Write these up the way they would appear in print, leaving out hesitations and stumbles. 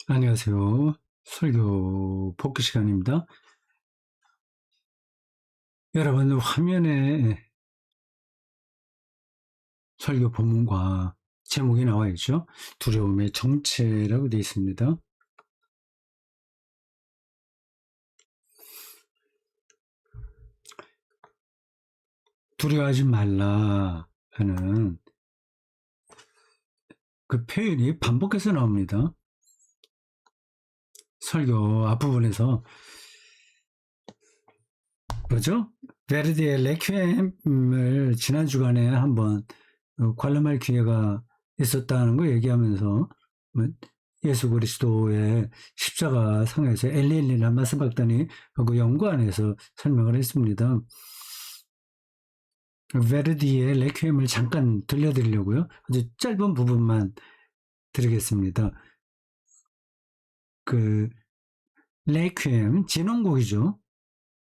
안녕하세요. 설교 복귀 시간입니다. 여러분 화면에 설교 본문과 제목이 나와 있죠. 두려움의 정체라고 되어 있습니다. 두려워하지 말라 하는 그 표현이 반복해서 나옵니다. 설교 앞부분에서 뭐죠? 베르디의 레퀴엠을 지난 주간에 한번 관람할 기회가 있었다는 거 얘기하면서 예수 그리스도의 십자가 상에서 엘리엘리 라마 사박다니 하고 연관해서 설명을 했습니다. 베르디의 레퀴엠을 잠깐 들려드리려고요. 아주 짧은 부분만 드리겠습니다. 그 레퀴엠 진홍곡이죠.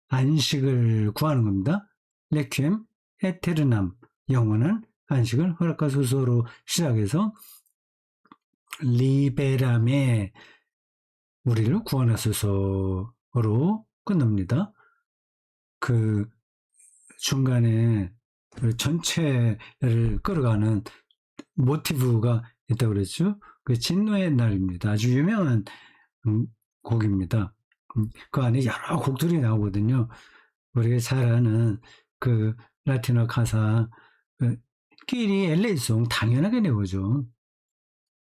안식을 구하는 겁니다. 레퀴엠 에테르남 영원한 안식을 허락하소서로 시작해서 리베람에 우리를 구원하소서로 끝납니다. 그 중간에 그 전체를 끌어가는 모티브가 있다고 그랬죠. 그 진노의 날입니다. 아주 유명한 곡입니다. 그 안에 여러 곡들이 나오거든요. 우리가 잘 아는 그 라틴어 가사 그 끼리 LA송 당연하게 내오죠.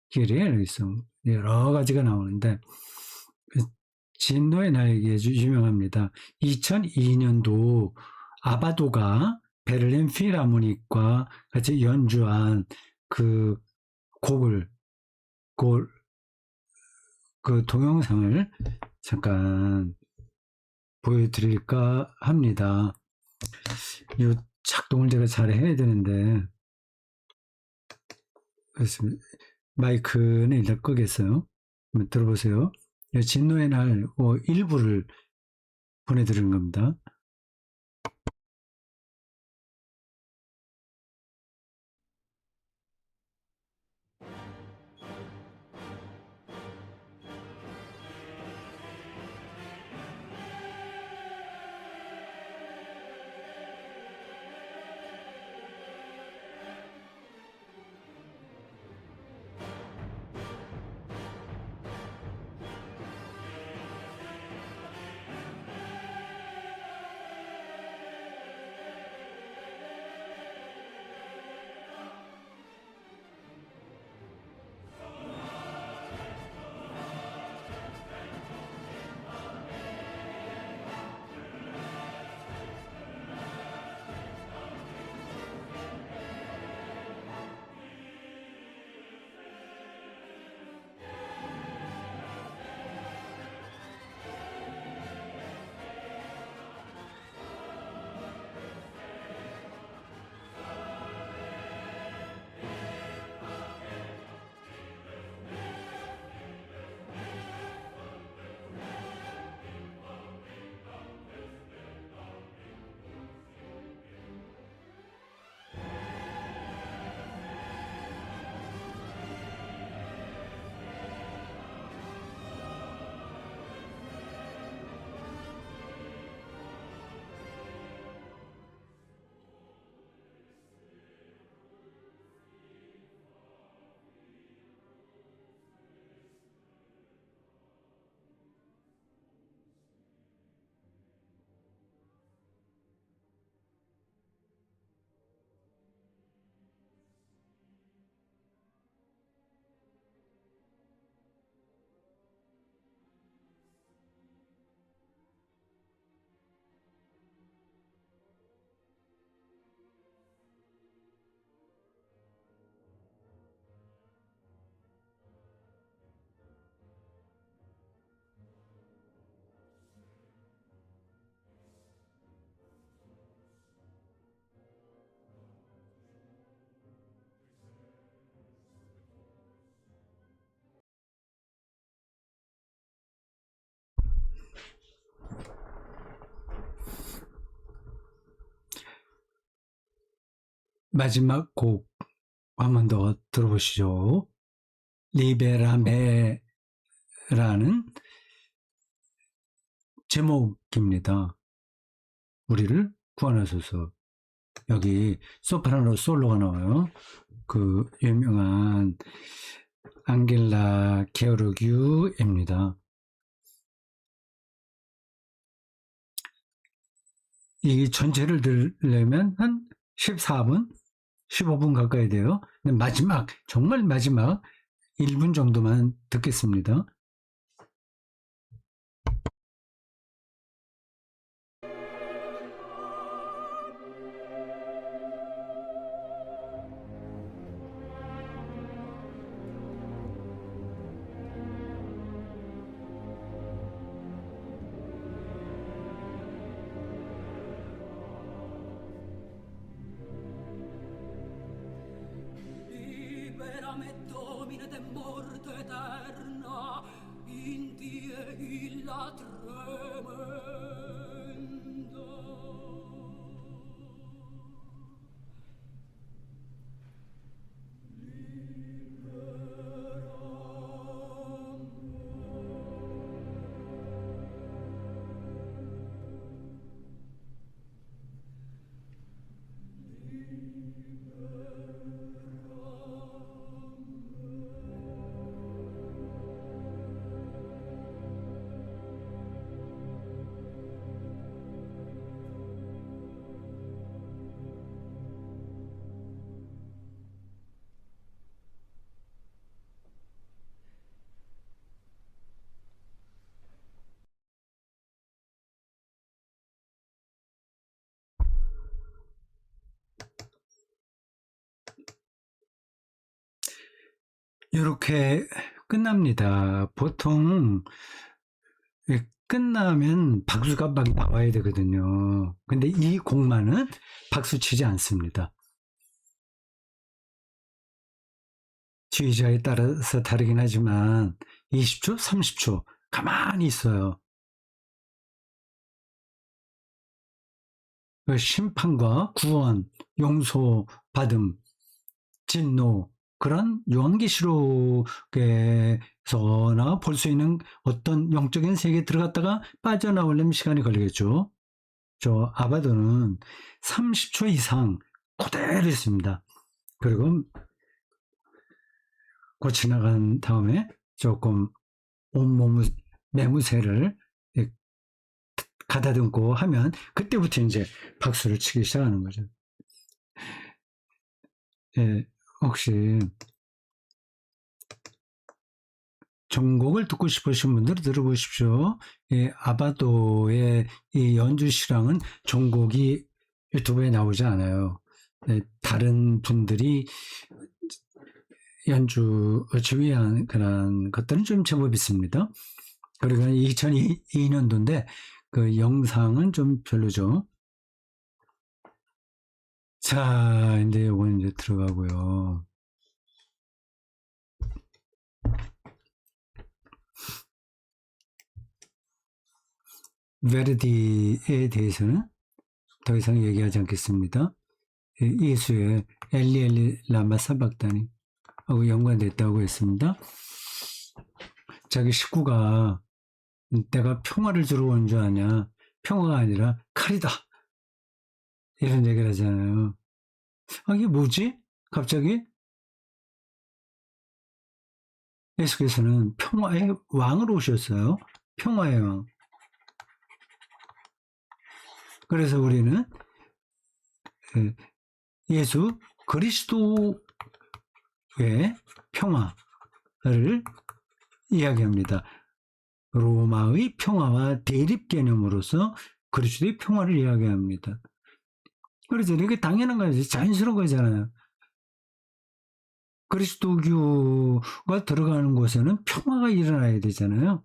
끼리 LA송 여러 가지가 나오는데 진노의 날이 아주 유명합니다. 2002년도 아바도가 베를린 필하모닉과 같이 연주한 그 곡을 그 동영상을 잠깐 보여드릴까 합니다. 이 작동을 제가 잘 해야 되는데 마이크는 일단 끄겠어요. 한번 들어보세요. 진노의 날 일부를 보내드리는 겁니다. 마지막 곡 한 번 더 들어보시죠. 리베라메 라는 제목입니다. 우리를 구원하소서. 여기 소프라노 솔로가 나와요. 그 유명한 앙겔라 게오르기우입니다. 이 전체를 들으려면 한 14분, 15분 가까이 돼요. 근데 마지막, 정말 마지막 1분 정도만 듣겠습니다. Liberame Domine de morte eterna, in die illa tremenda. 이렇게 끝납니다. 보통 끝나면 박수가 막 나와야 되거든요. 근데 이 곡만은 박수 치지 않습니다. 지휘자에 따라서 다르긴 하지만 20초, 30초 가만히 있어요. 심판과 구원, 용서, 받음, 진노, 그런 요한계시록에서나 볼 수 있는 어떤 영적인 세계에 들어갔다가 빠져나오려면 시간이 걸리겠죠. 저 아바도는 30초 이상 그대로 있습니다. 그리고 곧 지나간 다음에 조금 온몸 매무새를 가다듬고 하면 그때부터 이제 박수를 치기 시작하는 거죠. 예, 혹시 전곡을 듣고 싶으신 분들은 들어보십시오. 예, 아바도의 이 연주 실황은 전곡이 유튜브에 나오지 않아요. 예, 다른 분들이 연주 지휘한 그런 것들은 좀 제법 있습니다. 그리고 2002년도인데 그 영상은 좀 별로죠. 자, 이제 요건 이제 들어가고요. 베르디에 대해서는 더 이상 얘기하지 않겠습니다. 예수의 엘리 라마 사박다니 하고 연관됐다고 했습니다. 자기 식구가 내가 평화를 주러 온 줄 아냐, 평화가 아니라 칼이다, 이런 얘기를 하잖아요. 아, 이게 뭐지? 갑자기 예수께서는 평화의 왕으로 오셨어요. 평화의 왕. 그래서 우리는 예수 그리스도의 평화를 이야기합니다. 로마의 평화와 대립 개념으로서 그리스도의 평화를 이야기합니다. 그래서 이게 당연한 거죠. 자연스러운 거잖아요. 그리스도교가 들어가는 곳에는 평화가 일어나야 되잖아요.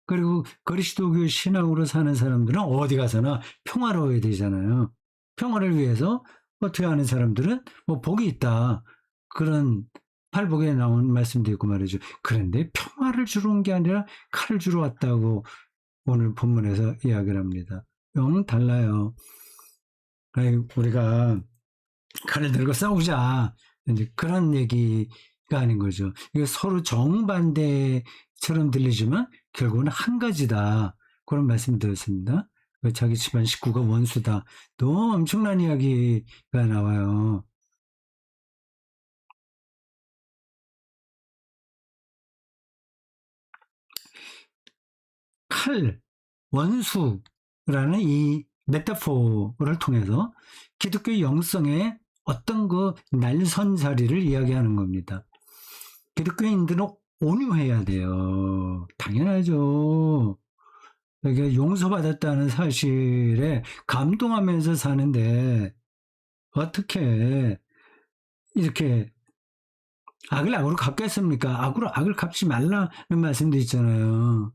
그리고 그리스도교 신앙으로 사는 사람들은 어디 가서나 평화로워야 되잖아요. 평화를 위해서 어떻게 하는 사람들은 뭐 복이 있다. 그런 팔복에 나온 말씀도 있고 말이죠. 그런데 평화를 주러 온 게 아니라 칼을 주러 왔다고 오늘 본문에서 이야기를 합니다. 영 달라요. 우리가 칼을 들고 싸우자. 이제 그런 얘기 아닌 거죠. 이게 서로 정반대처럼 들리지만 결국은 한 가지다. 그런 말씀 드렸습니다. 자기 집안 식구가 원수다. 너무 엄청난 이야기가 나와요. 칼, 원수라는 이 메타포를 통해서 기독교 영성의 어떤 그 날선 자리를 이야기하는 겁니다. 기독교인들은 온유해야 돼요. 당연하죠. 이게 용서받았다는 사실에 감동하면서 사는데 어떻게 이렇게 악을 악으로 갚겠습니까? 악으로 악을 갚지 말라는 말씀도 있잖아요.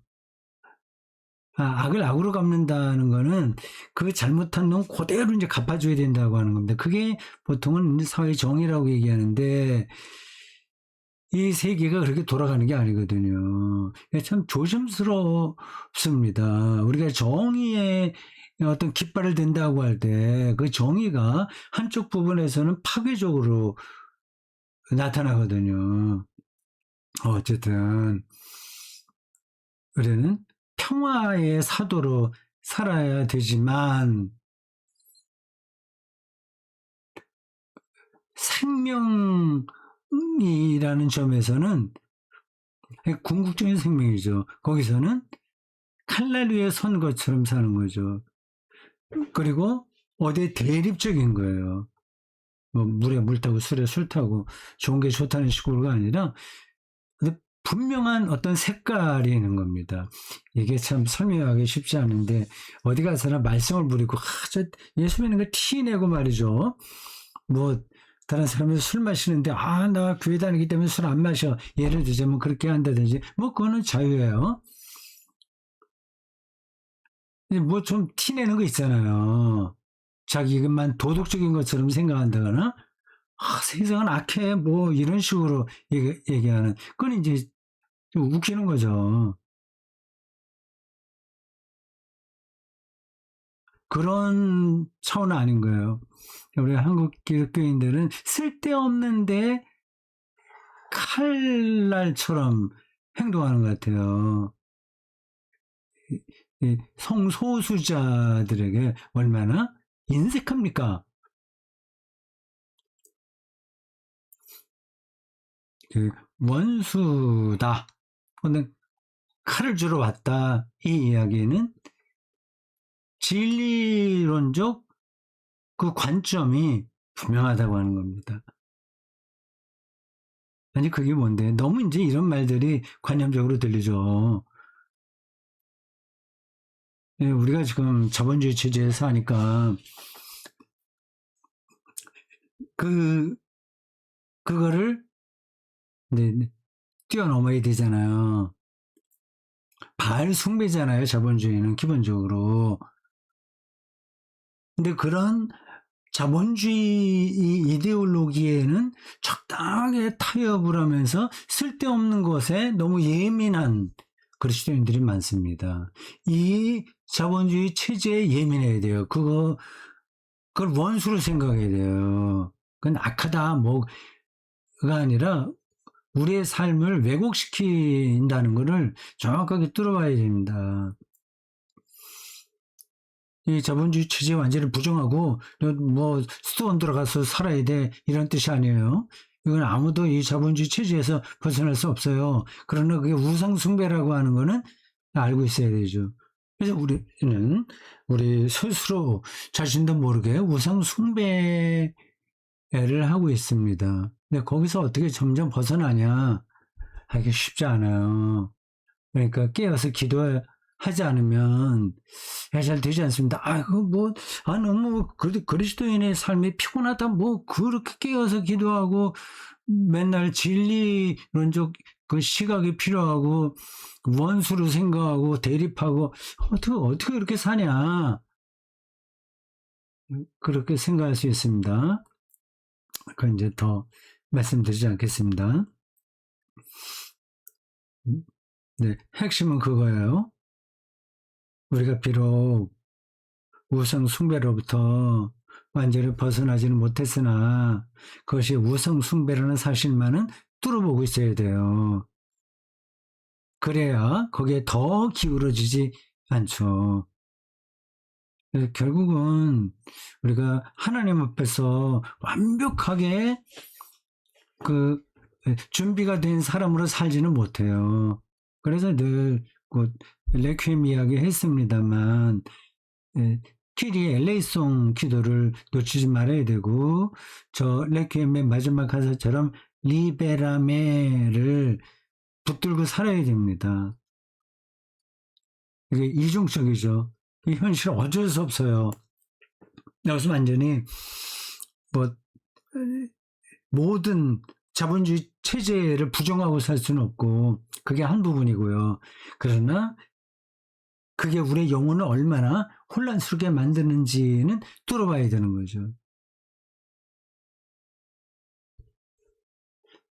악을 악으로 갚는다는 거는 그 잘못한 놈 그대로 이제 갚아줘야 된다고 하는 겁니다. 그게 보통은 사회 정의라고 얘기하는데 이 세계가 그렇게 돌아가는 게 아니거든요. 참 조심스럽습니다. 우리가 정의의 어떤 깃발을 든다고 할 때 그 정의가 한쪽 부분에서는 파괴적으로 나타나거든요. 어쨌든 우리는 평화의 사도로 살아야 되지만 생명이라는 점에서는 궁극적인 생명이죠. 거기서는 칼날 위에 선 것처럼 사는 거죠. 그리고 어디에 대립적인 거예요. 뭐 물에 물 타고 술에 술 타고 좋은 게 좋다는 식으로가 아니라 분명한 어떤 색깔이 있는 겁니다. 이게 참 설명하기 쉽지 않은데 어디 가서나 말썽을 부리고 저 예수 믿는 거 티내고 말이죠. 뭐 다른 사람이 술 마시는데 나 교회 다니기 때문에 술 안 마셔. 예를 들자면 그렇게 한다든지 뭐 그거는 자유예요. 뭐 좀 티내는 거 있잖아요. 자기만 도덕적인 것처럼 생각한다거나 세상은 악해 뭐 이런 식으로 얘기하는 그건 이제 좀 웃기는 거죠. 그런 차원은 아닌 거예요. 우리 한국 기독교인들은 쓸데없는데 칼날처럼 행동하는 것 같아요. 이 성소수자들에게 얼마나 인색합니까? 그 원수다. 근데 칼을 주러 왔다. 이 이야기는 진리론적 그 관점이 분명하다고 하는 겁니다. 아니 그게 뭔데? 너무 이제 이런 말들이 관념적으로 들리죠. 우리가 지금 자본주의 체제에서 하니까 그거를 뛰어넘어야 되잖아요. 바알 숭배잖아요. 자본주의는 기본적으로. 근데 그런 자본주의 이데올로기에는 적당하게 타협을 하면서 쓸데없는 것에 너무 예민한 그리스도인들이 많습니다. 이 자본주의 체제에 예민해야 돼요. 그걸 원수로 생각해야 돼요. 그건 악하다, 뭐가 아니라 우리의 삶을 왜곡시킨다는 것을 정확하게 뚫어봐야 됩니다. 이 자본주의 체제 완전히 부정하고 뭐 수도원 들어가서 살아야 돼 이런 뜻이 아니에요. 이건 아무도 이 자본주의 체제에서 벗어날 수 없어요. 그러나 그게 우상 숭배라고 하는 거는 알고 있어야 되죠. 그래서 우리는 우리 스스로 자신도 모르게 우상 숭배를 하고 있습니다. 근데 거기서 어떻게 점점 벗어나냐 하기 쉽지 않아요. 그러니까 깨어서 기도하지 않으면 잘 되지 않습니다. 너무 그리스도인의 삶이 피곤하다. 뭐 그렇게 깨어서 기도하고 맨날 진리론적 그 시각이 필요하고 원수로 생각하고 대립하고 어떻게 그렇게 사냐 그렇게 생각할 수 있습니다. 그건 이제 더 말씀드리지 않겠습니다. 네, 핵심은 그거예요. 우리가 비록 우상 숭배로부터 완전히 벗어나지는 못했으나 그것이 우상 숭배라는 사실만은 뚫어보고 있어야 돼요. 그래야 거기에 더 기울어지지 않죠. 결국은 우리가 하나님 앞에서 완벽하게 그 준비가 된 사람으로 살지는 못해요. 그래서 늘 레퀴엠 이야기 했습니다만 키리 LA송 기도를 놓치지 말아야 되고 저 레퀴엠의 마지막 가사처럼 리베라메를 붙들고 살아야 됩니다. 이게 이중적이죠. 이 현실 어쩔 수 없어요. 여기서 완전히 뭐 모든 자본주의 체제를 부정하고 살 수는 없고 그게 한 부분이고요. 그러나 그게 우리의 영혼을 얼마나 혼란스럽게 만드는지는 뚫어봐야 되는 거죠.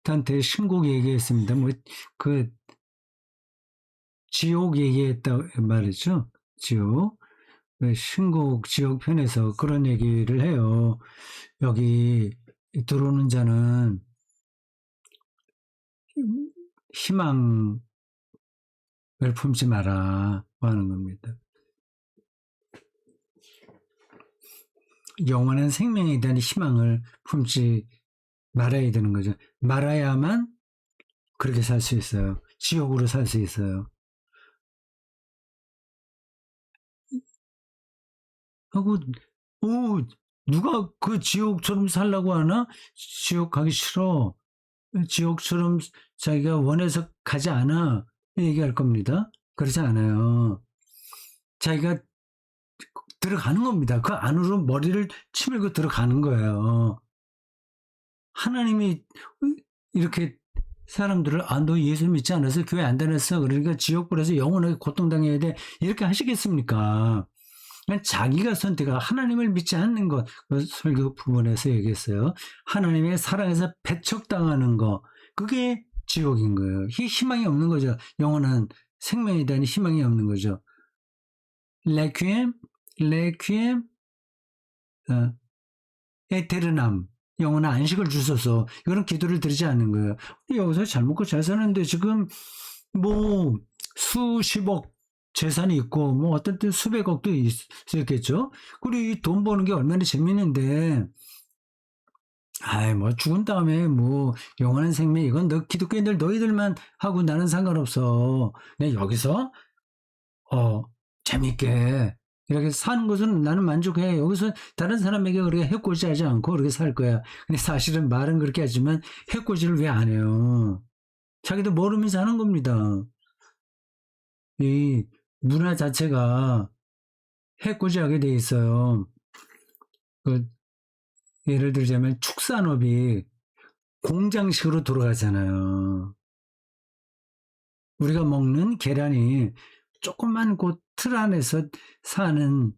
단테 신곡 얘기했습니다. 지옥 얘기했다 말이죠. 지옥. 신곡 지옥 편에서 그런 얘기를 해요. 여기 들어오는 자는 희망을 품지 마라 하는 겁니다. 영원한 생명에 대한 희망을 품지 말아야 되는 거죠. 말아야만 그렇게 살 수 있어요. 지옥으로 살 수 있어요. 하고, 누가 그 지옥처럼 살라고 하나? 지옥 가기 싫어. 지옥처럼 자기가 원해서 가지 않아. 얘기할 겁니다. 그렇지 않아요. 자기가 들어가는 겁니다. 그 안으로 머리를 치밀고 들어가는 거예요. 하나님이 이렇게 사람들을 너 예수 믿지 않아서 교회 안 다녔어. 그러니까 지옥불에서 영원하게 고통당해야 돼. 이렇게 하시겠습니까? 자기가 선택한 하나님을 믿지 않는 것, 그 설교 부분에서 얘기했어요. 하나님의 사랑에서 배척당하는 거, 그게 지옥인 거예요. 희망이 없는 거죠. 영원한 생명에 대한 희망이 없는 거죠. 레퀴엠, 에테르남, 영원한 안식을 주소서. 이거는 기도를 드리지 않는 거예요. 여기서 잘 먹고 잘 사는데 지금 수십억 재산이 있고 어떤 때 수백억도 있었겠죠. 그리고 이 돈 버는 게 얼마나 재밌는데 죽은 다음에 영원한 생명 이건 기독교인들 너희들만 하고 나는 상관없어. 내가 여기서 재밌게 이렇게 사는 것은 나는 만족해. 여기서 다른 사람에게 그렇게 해코지하지 않고 그렇게 살 거야. 근데 사실은 말은 그렇게 하지만 해코지를 왜 안 해요? 자기도 모르면서 하는 겁니다. 이 문화 자체가 해코지하게 돼 있어요. 예를 들자면 축산업이 공장식으로 돌아가잖아요. 우리가 먹는 계란이 조그만 틀 안에서 사는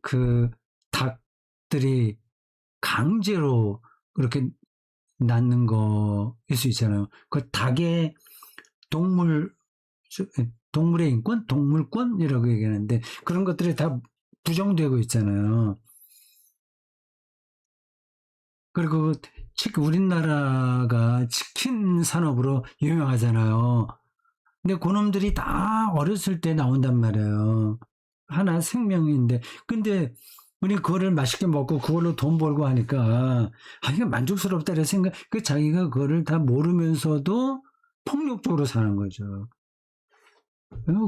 그 닭들이 강제로 그렇게 낳는 거일 수 있잖아요. 그 닭의 동물의 인권, 동물권이라고 얘기하는데 그런 것들이 다 부정되고 있잖아요. 그리고 우리나라가 치킨 산업으로 유명하잖아요. 근데 그놈들이 다 어렸을 때 나온단 말이에요. 하나 생명인데. 근데 우리 그거를 맛있게 먹고 그걸로 돈 벌고 하니까 이게 만족스럽다 이런 생각. 자기가 그거를 다 모르면서도 폭력적으로 사는 거죠.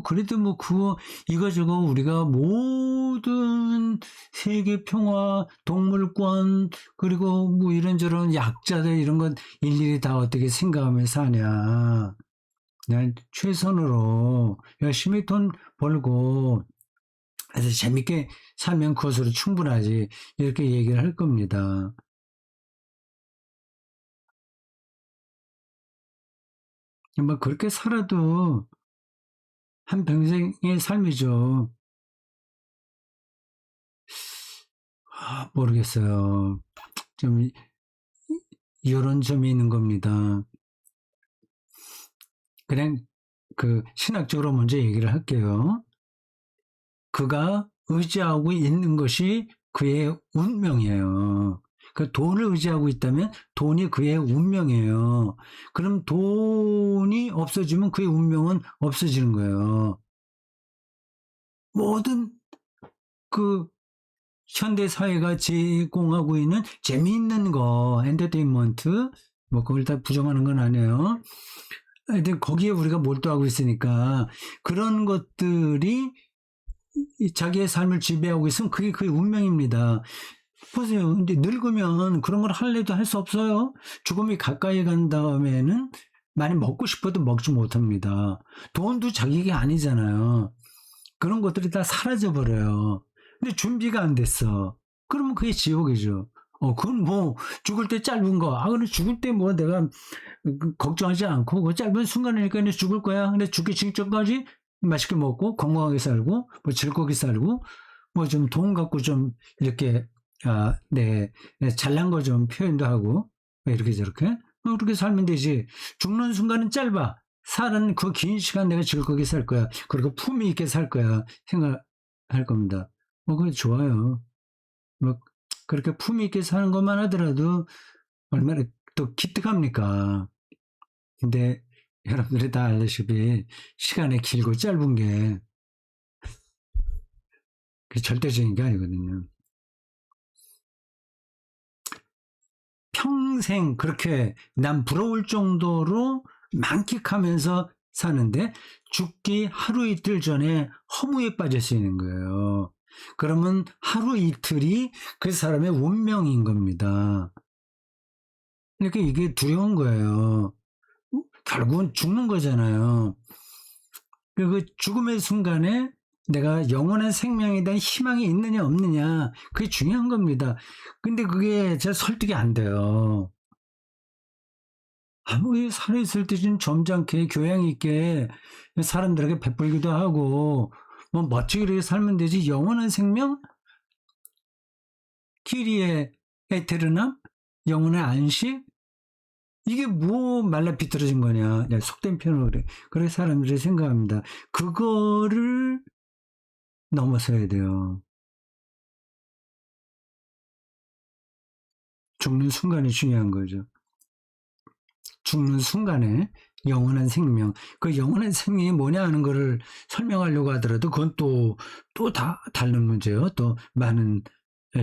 그래도 그거 이거저거 우리가 모든 세계 평화, 동물권 그리고 이런저런 약자들 이런 건 일일이 다 어떻게 생각하면서 하냐. 그냥 최선으로 열심히 돈 벌고 아주 재밌게 살면 그것으로 충분하지 이렇게 얘기를 할 겁니다. 그렇게 살아도 한평생의 삶이죠. 모르겠어요. 좀 이런 점이 있는 겁니다. 그냥 신학적으로 먼저 얘기를 할게요. 그가 의지하고 있는 것이 그의 운명이에요. 그 돈을 의지하고 있다면 돈이 그의 운명이에요. 그럼 돈이 없어지면 그의 운명은 없어지는 거예요. 모든 그 현대 사회가 제공하고 있는 재미있는 거, 엔터테인먼트, 뭐 그걸 다 부정하는 건 아니에요. 하여튼 거기에 우리가 몰두하고 있으니까 그런 것들이 자기의 삶을 지배하고 있으면 그게 그의 운명입니다. 보세요. 근데 늙으면 그런 걸 할래도 할 수 없어요. 죽음이 가까이 간 다음에는 많이 먹고 싶어도 먹지 못합니다. 돈도 자기게 아니잖아요. 그런 것들이 다 사라져 버려요. 근데 준비가 안 됐어. 그러면 그게 지옥이죠. 그건 뭐 죽을 때 짧은 거. 근데 죽을 때 뭐 내가 걱정하지 않고 그 짧은 순간이니까 이제 죽을 거야. 근데 죽기 직전까지 맛있게 먹고 건강하게 살고 뭐 즐겁게 살고 뭐 좀 돈 갖고 좀 이렇게 네, 잘난 거 좀 표현도 하고 이렇게 저렇게 그렇게 살면 되지. 죽는 순간은 짧아. 살은 그 긴 시간 내가 즐겁게 살 거야. 그리고 품위 있게 살 거야. 생각할 겁니다. 그게 좋아요. 뭐 그렇게 품위 있게 사는 것만 하더라도 얼마나 또 기특합니까? 근데 여러분들이 다 알다시피 시간이 길고 짧은 게 절대적인 게 아니거든요. 평생 그렇게 난 부러울 정도로 만끽하면서 사는데 죽기 하루 이틀 전에 허무에 빠질 수 있는 거예요. 그러면 하루 이틀이 그 사람의 운명인 겁니다. 그러니까 이게 두려운 거예요. 결국은 죽는 거잖아요. 그 죽음의 순간에 내가 영원한 생명에 대한 희망이 있느냐 없느냐 그게 중요한 겁니다. 근데 그게 제 설득이 안 돼요. 아무리 살아있을 때 좀 점잖게 교양 있게 사람들에게 베풀기도 하고 뭐 멋지게 살면 되지. 영원한 생명? 키리에 에테르남? 영원한 안식? 이게 뭐 말라 비틀어진 거냐. 속된 표현으로 그래. 그래서 사람들이 생각합니다. 그거를 넘어서야 돼요. 죽는 순간이 중요한 거죠. 죽는 순간에 영원한 생명, 그 영원한 생명이 뭐냐 하는 거를 설명하려고 하더라도 그건 또 다 다른 문제예요. 또 많은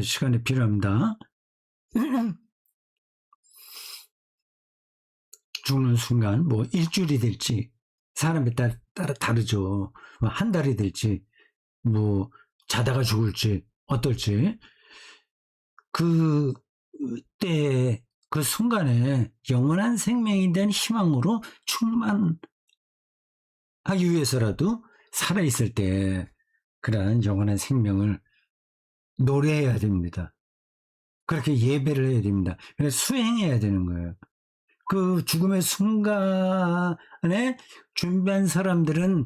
시간이 필요합니다. 죽는 순간 뭐 일주일이 될지 사람에 따라 다르죠. 뭐 한 달이 될지 뭐 자다가 죽을지 어떨지 그때 그 순간에 영원한 생명에 대한 희망으로 충만하기 위해서라도 살아있을 때 그러한 영원한 생명을 노래해야 됩니다. 그렇게 예배를 해야 됩니다. 그래서 수행해야 되는 거예요. 그 죽음의 순간에 준비한 사람들은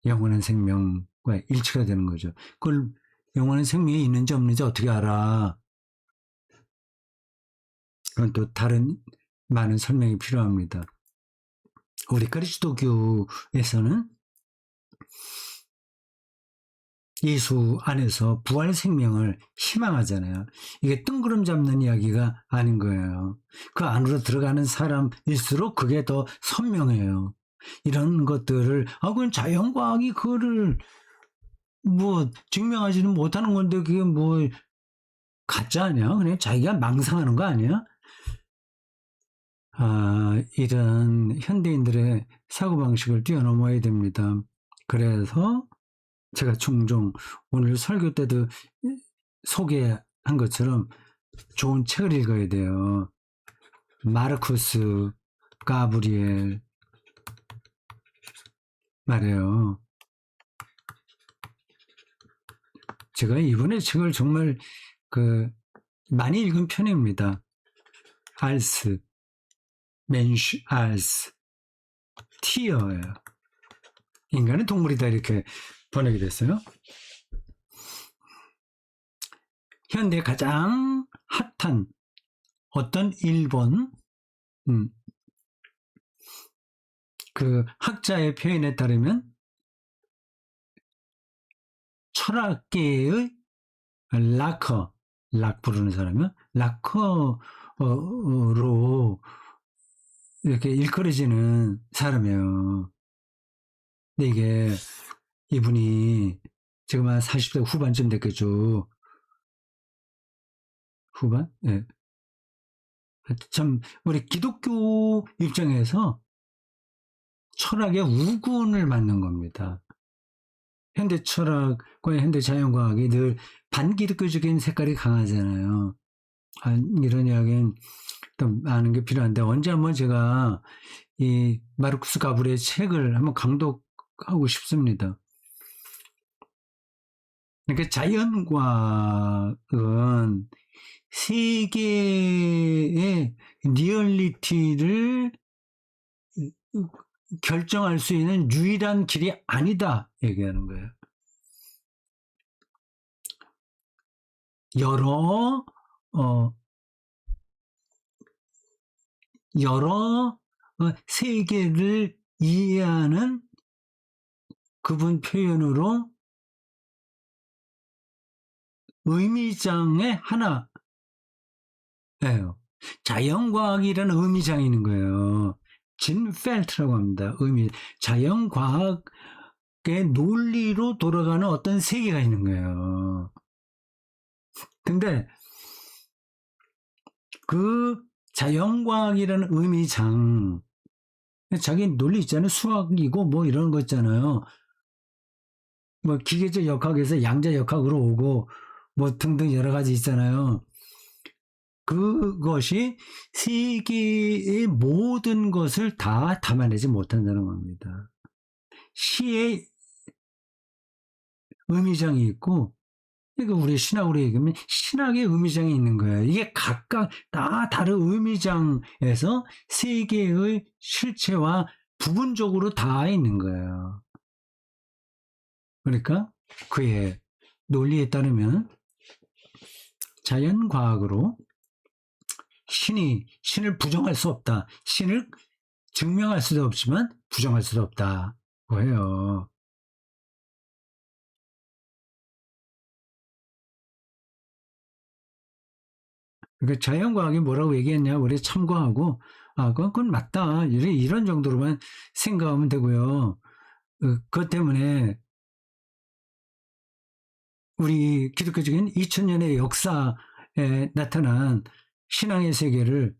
영원한 생명과 일치가 되는 거죠. 그걸 영원한 생명이 있는지 없는지 어떻게 알아? 그건 또 다른 많은 설명이 필요합니다. 우리 그리스도교에서는 예수 안에서 부활 생명을 희망하잖아요. 이게 뜬구름 잡는 이야기가 아닌 거예요. 그 안으로 들어가는 사람일수록 그게 더 선명해요. 이런 것들을 그건 자연과학이 그거를 뭐 증명하지는 못하는 건데 그게 뭐 가짜 아니야? 그냥 자기가 망상하는 거 아니야? 이런 현대인들의 사고방식을 뛰어넘어야 됩니다. 그래서 제가 종종 오늘 설교 때도 소개한 것처럼 좋은 책을 읽어야 돼요. 마르쿠스 가브리엘 말이에요. 제가 이번에 책을 정말 많이 읽은 편입니다. 알스, 멘슈 알스, 티어예요. 인간은 동물이다 이렇게 번역이 됐어요. 현대 가장 핫한 어떤 일본 그 학자의 표현에 따르면 철학계의 락커, 락 부르는 사람이요? 락커로 이렇게 일컬어지는 사람이에요. 근데 이게 이분이 지금 한 40대 후반쯤 됐겠죠. 후반? 예. 참 우리 기독교 입장에서 철학의 우군을 맞는 겁니다. 현대 철학과 현대 자연과학이 늘 반기독교적인 색깔이 강하잖아요. 이런 이야기는 또 아는 게 필요한데 언제 한번 제가 이 마르쿠스 가브리의 책을 한번 강독하고 싶습니다. 그러니까 자연과학은 세계의 리얼리티를 결정할 수 있는 유일한 길이 아니다 얘기하는 거예요. 여러 세계를 이해하는 그분 표현으로 의미장의 하나예요. 자연과학이라는 의미장이 있는 거예요. 진 펠트라고 합니다. 자연과학의 논리로 돌아가는 어떤 세계가 있는 거예요. 근데 그 자연과학이라는 의미장, 자기 논리 있잖아요. 수학이고 뭐 이런 거 있잖아요. 뭐 기계적 역학에서 양자 역학으로 오고 뭐 등등 여러 가지 있잖아요. 그것이 세계의 모든 것을 다 담아내지 못한다는 겁니다. 시의 의미장이 있고, 그러니까 우리 신학으로 얘기하면 신학의 의미장이 있는 거예요. 이게 각각 다 다른 의미장에서 세계의 실체와 부분적으로 다 있는 거예요. 그러니까 그의 논리에 따르면 자연과학으로 신을 부정할 수 없다. 신을 증명할 수도 없지만 부정할 수도 없다고 해요. 그러니까 자연과학이 뭐라고 얘기했냐 우리 참고하고 그건 맞다 이런 정도로만 생각하면 되고요. 그것 때문에 우리 기독교적인 2000년의 역사에 나타난 신앙의 세계를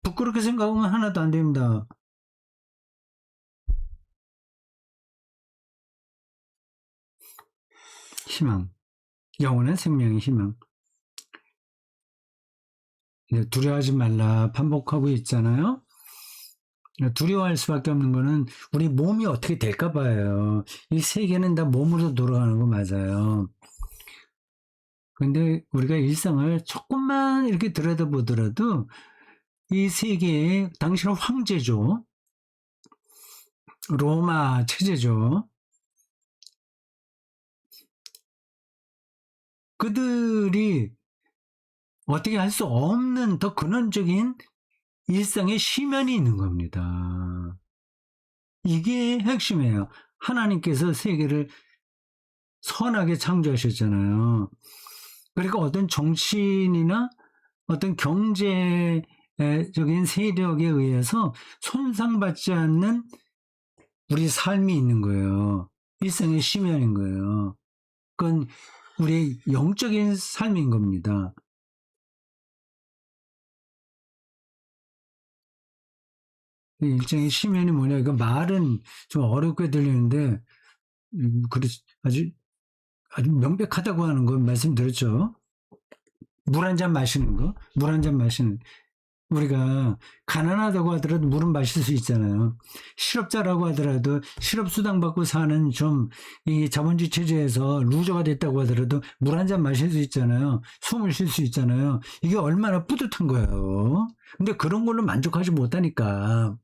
부끄럽게 생각하면 하나도 안 됩니다. 희망, 영원한 생명의 희망. 두려워하지 말라 반복하고 있잖아요. 두려워할 수밖에 없는 거는 우리 몸이 어떻게 될까 봐요. 이 세계는 다 몸으로 돌아가는 거 맞아요. 근데 우리가 일상을 조금만 이렇게 들여다보더라도 이 세계의 당신은 황제죠. 로마 체제죠. 그들이 어떻게 할 수 없는 더 근원적인 일상의 심연이 있는 겁니다. 이게 핵심이에요. 하나님께서 세계를 선하게 창조하셨잖아요. 그러니까 어떤 정치인이나 어떤 경제적인 세력에 의해서 손상받지 않는 우리 삶이 있는 거예요. 일상의 심연인 거예요. 그건 우리의 영적인 삶인 겁니다. 일종의 심연이 뭐냐, 이거 말은 좀 어렵게 들리는데, 아주, 아주 명백하다고 하는 거 말씀드렸죠. 물 한 잔 마시는 거, 물 한 잔 마시는, 우리가 가난하다고 하더라도 물은 마실 수 있잖아요. 실업자라고 하더라도 실업수당 받고 사는 좀 이 자본주의 체제에서 루저가 됐다고 하더라도 물 한 잔 마실 수 있잖아요. 숨을 쉴 수 있잖아요. 이게 얼마나 뿌듯한 거예요. 근데 그런 걸로 만족하지 못하니까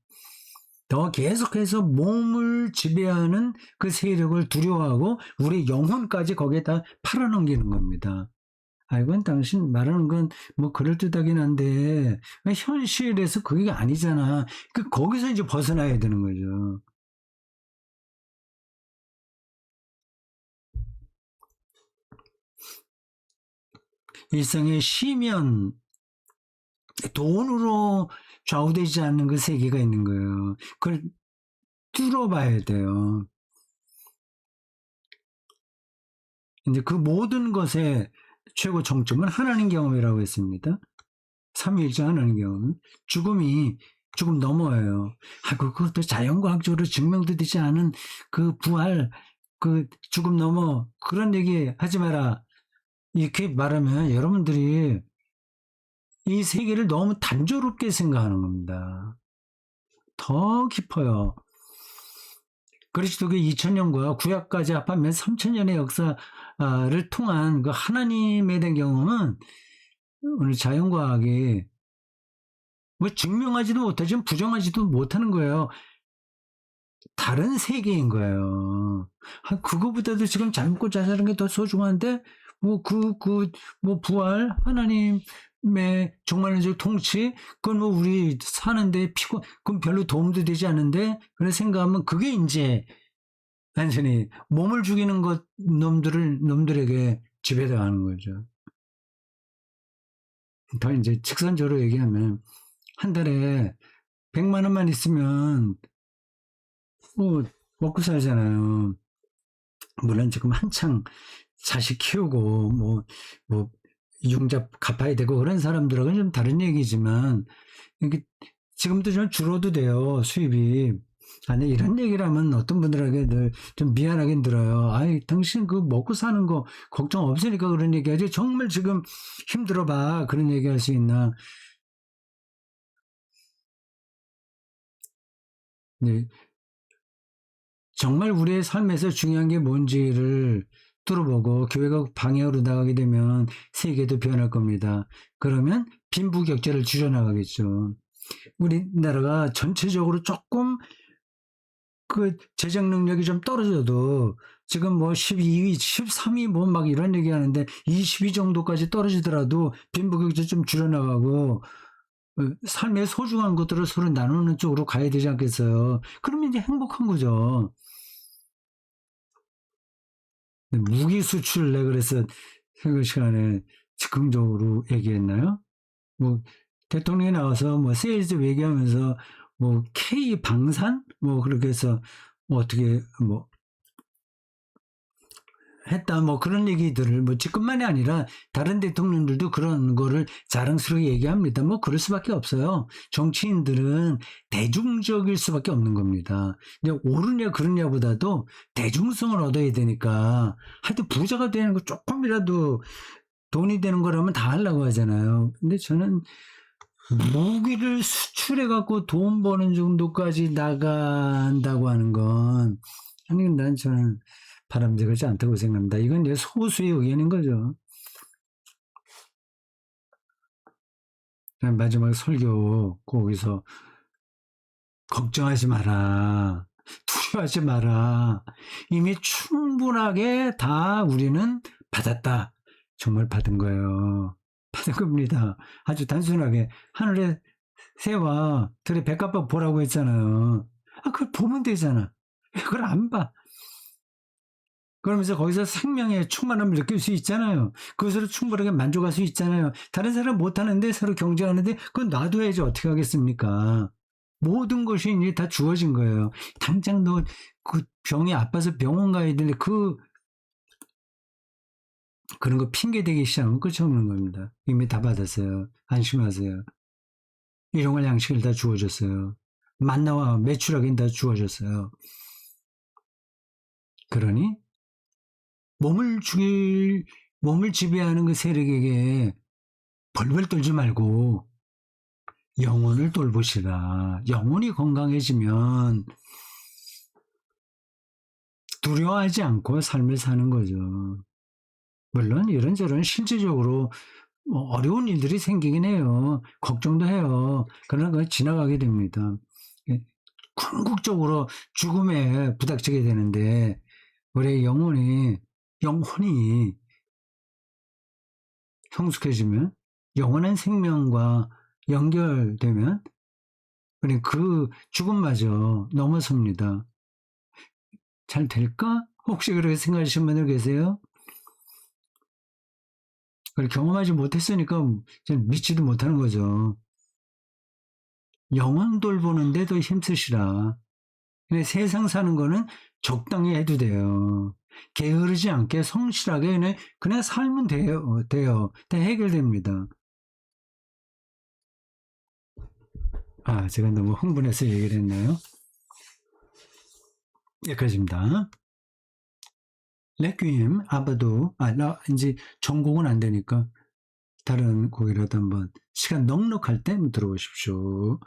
더 계속해서 몸을 지배하는 그 세력을 두려워하고 우리 영혼까지 거기에다 팔아넘기는 겁니다. 이건 당신 말하는 건 뭐 그럴듯하긴 한데 현실에서 그게 아니잖아. 거기서 이제 벗어나야 되는 거죠. 일상의 시면, 돈으로 좌우되지 않는 그 세계가 있는 거예요. 그걸 뚫어봐야 돼요. 이제 그 모든 것의 최고 정점은 하나님 경험이라고 했습니다. 삼위일체 하나님 경험. 죽음 너머예요. 그것도 자연과학적으로 증명도 되지 않은 그 부활, 그 죽음 너머, 그런 얘기 하지 마라. 이렇게 말하면 여러분들이 이 세계를 너무 단조롭게 생각하는 겁니다. 더 깊어요. 그리스도교 2000년과 구약까지 합하면 3000년의 역사를 통한 그 하나님에 대한 경험은 오늘 자연과학이 뭐 증명하지도 못하지만 부정하지도 못하는 거예요. 다른 세계인 거예요. 그거보다도 지금 젊고 자잘한 게 더 소중한데, 뭐 부활, 하나님의 종말론적 통치, 그건 뭐 우리 사는데 그건 별로 도움도 되지 않는데, 그런 생각하면 그게 이제 완전히 몸을 죽이는 놈들에게 지배당하는 거죠. 더 이제 직선적으로 얘기하면, 한 달에 100만 원만 있으면, 뭐, 먹고 살잖아요. 물론 지금 한창 자식 키우고, 융자 갚아야 되고 그런 사람들하고는 좀 다른 얘기지만, 이게 지금도 좀 줄어도 돼요, 수입이. 아니, 이런 얘기를 하면 어떤 분들에게 늘 좀 미안하긴 들어요. 아이, 당신 그 먹고 사는 거 걱정 없으니까 그런 얘기 하지. 정말 지금 힘들어 봐. 그런 얘기 할 수 있나. 네. 정말 우리의 삶에서 중요한 게 뭔지를 뚫어보고 교회가 방향으로 나가게 되면 세계도 변할 겁니다. 그러면 빈부격차를 줄여나가겠죠. 우리나라가 전체적으로 조금 그 재정 능력이 좀 떨어져도 지금 뭐 12위, 13위 뭐 막 이런 얘기 하는데 20위 정도까지 떨어지더라도 빈부격차 좀 줄여나가고 삶의 소중한 것들을 서로 나누는 쪽으로 가야 되지 않겠어요? 그러면 이제 행복한 거죠. 무기 수출 내 그래서 그 시간에 즉흥적으로 얘기했나요? 뭐 대통령이 나와서 뭐 세일즈 얘기하면서 뭐 K 방산 뭐 그렇게 해서 뭐 어떻게 뭐 했다 뭐 그런 얘기들을 뭐 지금만이 아니라 다른 대통령들도 그런 거를 자랑스럽게 얘기합니다. 뭐 그럴 수밖에 없어요. 정치인들은 대중적일 수밖에 없는 겁니다. 근데 옳으냐 그르냐보다도 대중성을 얻어야 되니까 하여튼 부자가 되는 거 조금이라도 돈이 되는 거라면 다 하려고 하잖아요. 근데 저는 무기를 수출해 갖고 돈 버는 정도까지 나간다고 하는 건 아니 저는 바람직하지 않다고 생각합니다. 이건 이제 소수의 의견인 거죠. 마지막 설교 거기서 걱정하지 마라. 두려워하지 마라. 이미 충분하게 다 우리는 받았다. 정말 받은 거예요. 받은 겁니다. 아주 단순하게 하늘의 새와 들의 백합밥 보라고 했잖아요. 그걸 보면 되잖아. 왜 그걸 안 봐? 그러면서 거기서 생명의 충만함을 느낄 수 있잖아요. 그것으로 충분하게 만족할 수 있잖아요. 다른 사람 못하는데 서로 경쟁하는데 그건 놔둬야지 어떻게 하겠습니까? 모든 것이 이제 다 주어진 거예요. 당장 너 그 병이 아파서 병원 가야 되는데 그런 거 핑계 대기 시작하면 끝이 없는 겁니다. 이미 다 받았어요. 안심하세요. 일용할 양식을 다 주어졌어요. 만나와 매출하기는 다 주어졌어요. 그러니 몸을 지배하는 그 세력에게 벌벌 떨지 말고 영혼을 돌보시라. 영혼이 건강해지면 두려워하지 않고 삶을 사는 거죠. 물론 이런저런 실질적으로 어려운 일들이 생기긴 해요. 걱정도 해요. 그러나 그건 지나가게 됩니다. 궁극적으로 죽음에 부닥치게 되는데 우리의 영혼이 성숙해지면 영원한 생명과 연결되면 우리 그 죽음마저 넘어섭니다. 잘 될까? 혹시 그렇게 생각하시는 분들 계세요? 그걸 경험하지 못했으니까 믿지도 못하는 거죠. 영혼 돌보는데도 힘쓰시라. 근데 세상 사는 거는 적당히 해도 돼요. 게으르지 않게 성실하게 그냥 살면 돼요. 다 해결됩니다. 아, 제가 너무 흥분해서 얘기를 했나요? 여기까지입니다. 레퀴엠, 아바도, 이제 전곡은 안 되니까 다른 곡이라도 한번 시간 넉넉할 때 한번 들어보십시오.